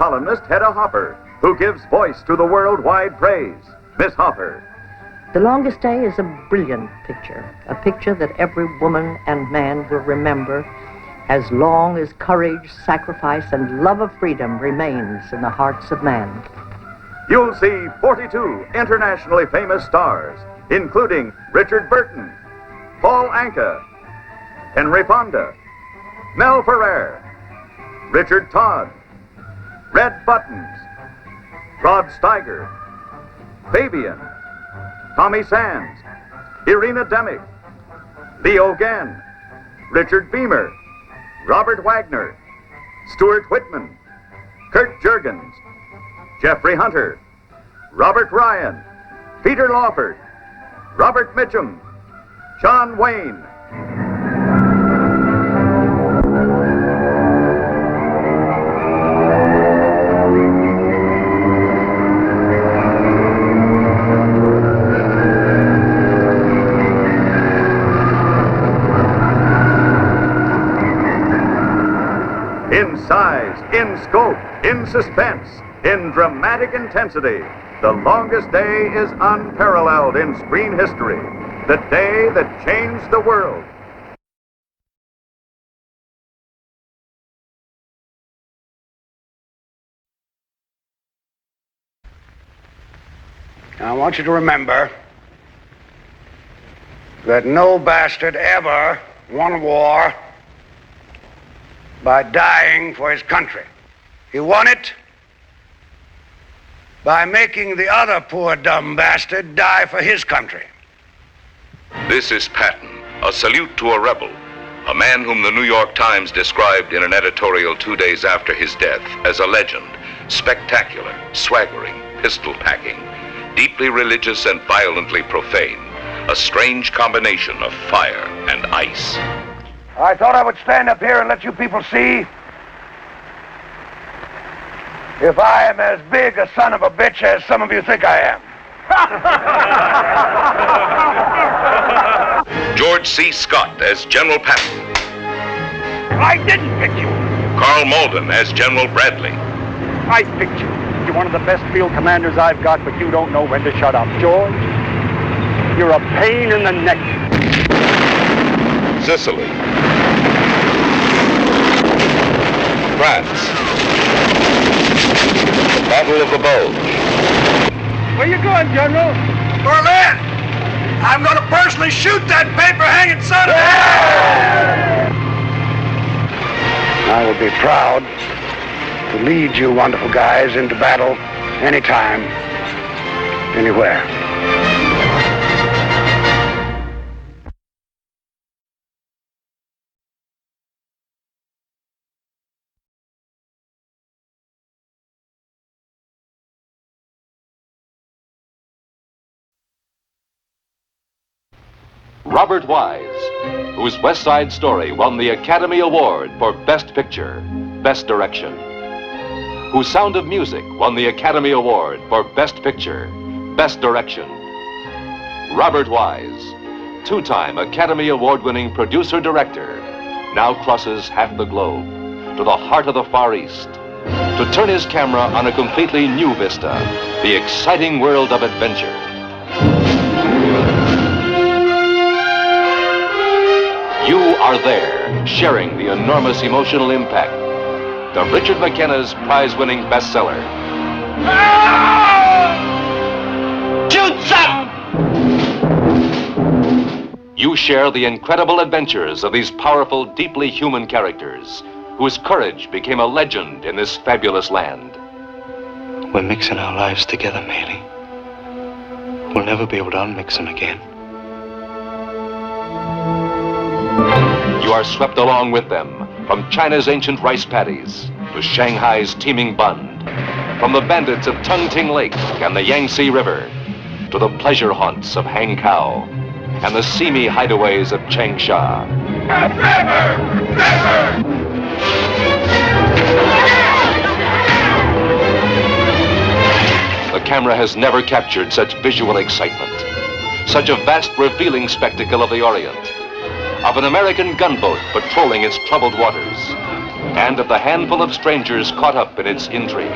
columnist Hedda Hopper, who gives voice to the worldwide praise. Miss Hopper. The Longest Day is a brilliant picture, a picture that every woman and man will remember as long as courage, sacrifice, and love of freedom remains in the hearts of man. You'll see 42 internationally famous stars, including Richard Burton, Paul Anka, Henry Fonda, Mel Ferrer, Richard Todd, Red Buttons, Rod Steiger, Fabian, Tommy Sands, Irina Demick, Leo Gann, Richard Beamer, Robert Wagner, Stuart Whitman, Kurt Jurgens, Jeffrey Hunter, Robert Ryan, Peter Lawford, Robert Mitchum, John Wayne. In size, in scope, in suspense, in dramatic intensity, The Longest Day is unparalleled in screen history. The day that changed the world. I want you to remember that no bastard ever won a war by dying for his country. He won it by making the other poor dumb bastard die for his country. This is Patton, a salute to a rebel, a man whom the New York Times described in an editorial 2 days after his death as a legend, spectacular, swaggering, pistol-packing, deeply religious and violently profane, a strange combination of fire and ice. I thought I would stand up here and let you people see if I am as big a son of a bitch as some of you think I am. George C. Scott as General Patton. I didn't pick you. Carl Malden as General Bradley. I picked you. You're one of the best field commanders I've got, but you don't know when to shut up. George, you're a pain in the neck. Sicily. France. The Battle of the Bulge. Where you going, General? Berlin! I'm going to personally shoot that paper-hanging son of a... I would be proud to lead you wonderful guys into battle anytime, anywhere. Robert Wise, whose West Side Story won the Academy Award for Best Picture, Best Direction, whose Sound of Music won the Academy Award for Best Picture, Best Direction. Robert Wise, two-time Academy Award-winning producer-director, now crosses half the globe to the heart of the Far East to turn his camera on a completely new vista, the exciting world of adventure. You are there, sharing the enormous emotional impact of Richard McKenna's prize-winning bestseller. Shoots up! You share the incredible adventures of these powerful, deeply human characters, whose courage became a legend in this fabulous land. We're mixing our lives together, Maylie. We'll never be able to unmix them again. You are swept along with them, from China's ancient rice paddies to Shanghai's teeming bund, from the bandits of Tung-Ting Lake and the Yangtze River to the pleasure haunts of Hankow and the seamy hideaways of Changsha. The camera has never captured such visual excitement, such a vast revealing spectacle of the Orient, of an American gunboat patrolling its troubled waters, and of the handful of strangers caught up in its intrigue.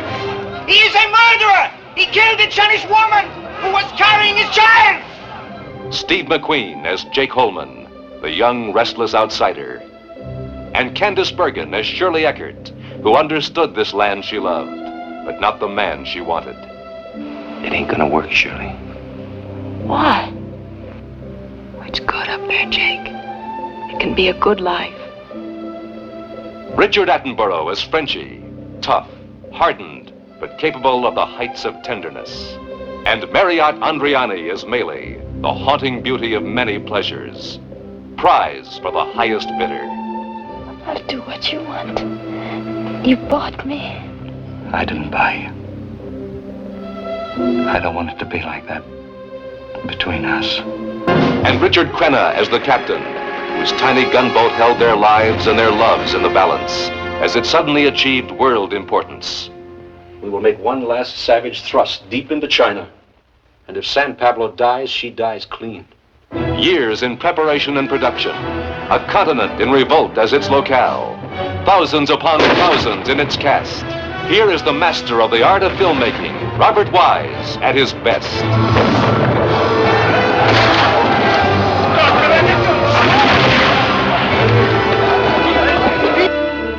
He is a murderer! He killed a Chinese woman who was carrying his child! Steve McQueen as Jake Holman, the young, restless outsider. And Candice Bergen as Shirley Eckert, who understood this land she loved, but not the man she wanted. It ain't gonna work, Shirley. Why? It's good up there, Jake. It can be a good life. Richard Attenborough as Frenchie, tough, hardened, but capable of the heights of tenderness. And Marriott Andriani as Melee, the haunting beauty of many pleasures. Prize for the highest bidder. I'll do what you want. You bought me. I didn't buy you. I don't want it to be like that between us. And Richard Crenna as the captain, whose tiny gunboat held their lives and their loves in the balance as it suddenly achieved world importance. We will make one last savage thrust deep into China. And if San Pablo dies, she dies clean. Years in preparation and production. A continent in revolt as its locale. Thousands upon thousands in its cast. Here is the master of the art of filmmaking, Robert Wise, at his best.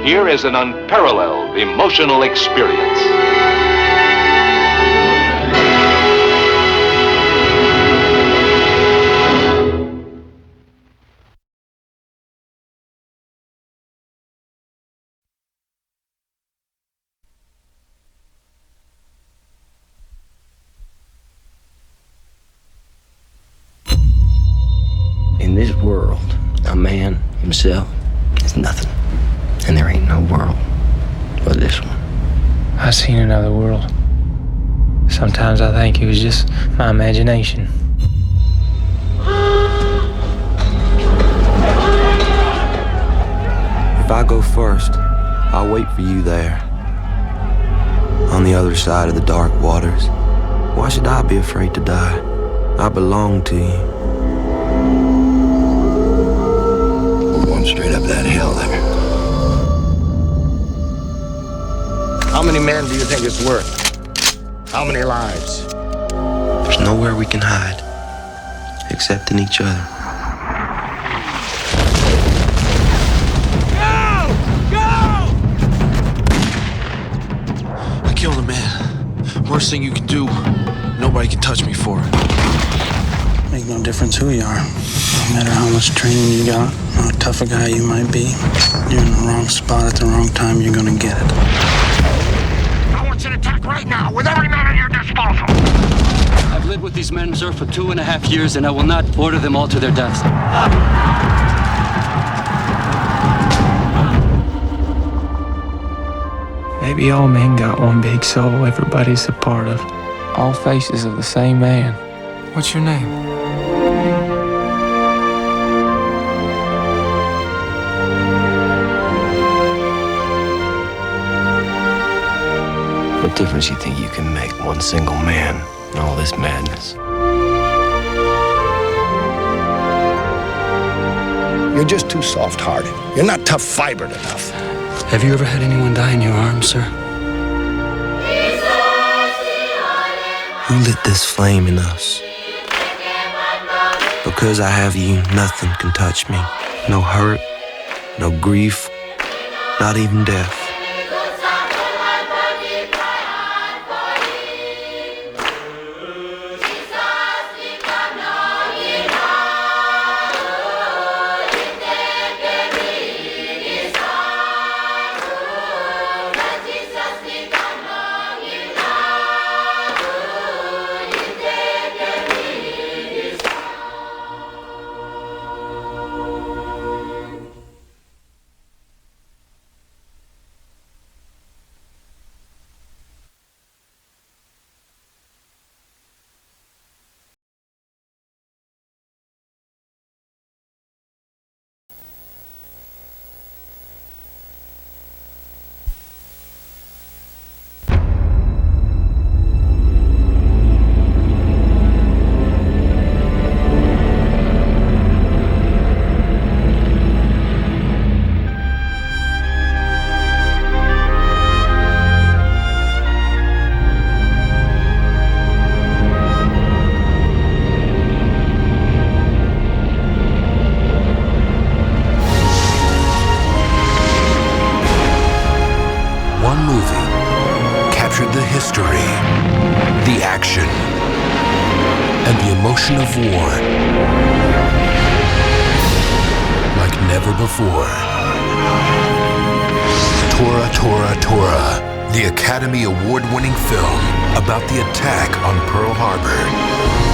Here is an unparalleled emotional experience. In this world, a man himself is nothing. And there ain't no world but this one. I've seen another world. Sometimes I think it was just my imagination. If I go first, I'll wait for you there. On the other side of the dark waters. Why should I be afraid to die? I belong to you. We're going straight up that hill there. How many men do you think it's worth? How many lives? There's nowhere we can hide, except in each other. I killed a man. Worst thing you can do. Nobody can touch me for it. Make no difference who you are. No matter how much training you got, how tough a guy you might be, you're in the wrong spot at the wrong time, you're gonna get it. I want you to attack right now, with every man at your disposal. I've lived with these men, sir, for 2.5 years, and I will not order them all to their deaths. Maybe all men got one big soul everybody's a part of. All faces of the same man. What's your name? What difference you think you can make, one single man, in all this madness? You're just too soft-hearted. You're not tough-fibered enough. Have you ever had anyone die in your arms, sir? Who lit this flame in us? Because I have you, nothing can touch me. No hurt, no grief, not even death. and the emotion of war like never before. Tora, Tora, Tora, the Academy Award-winning film about the attack on Pearl Harbor.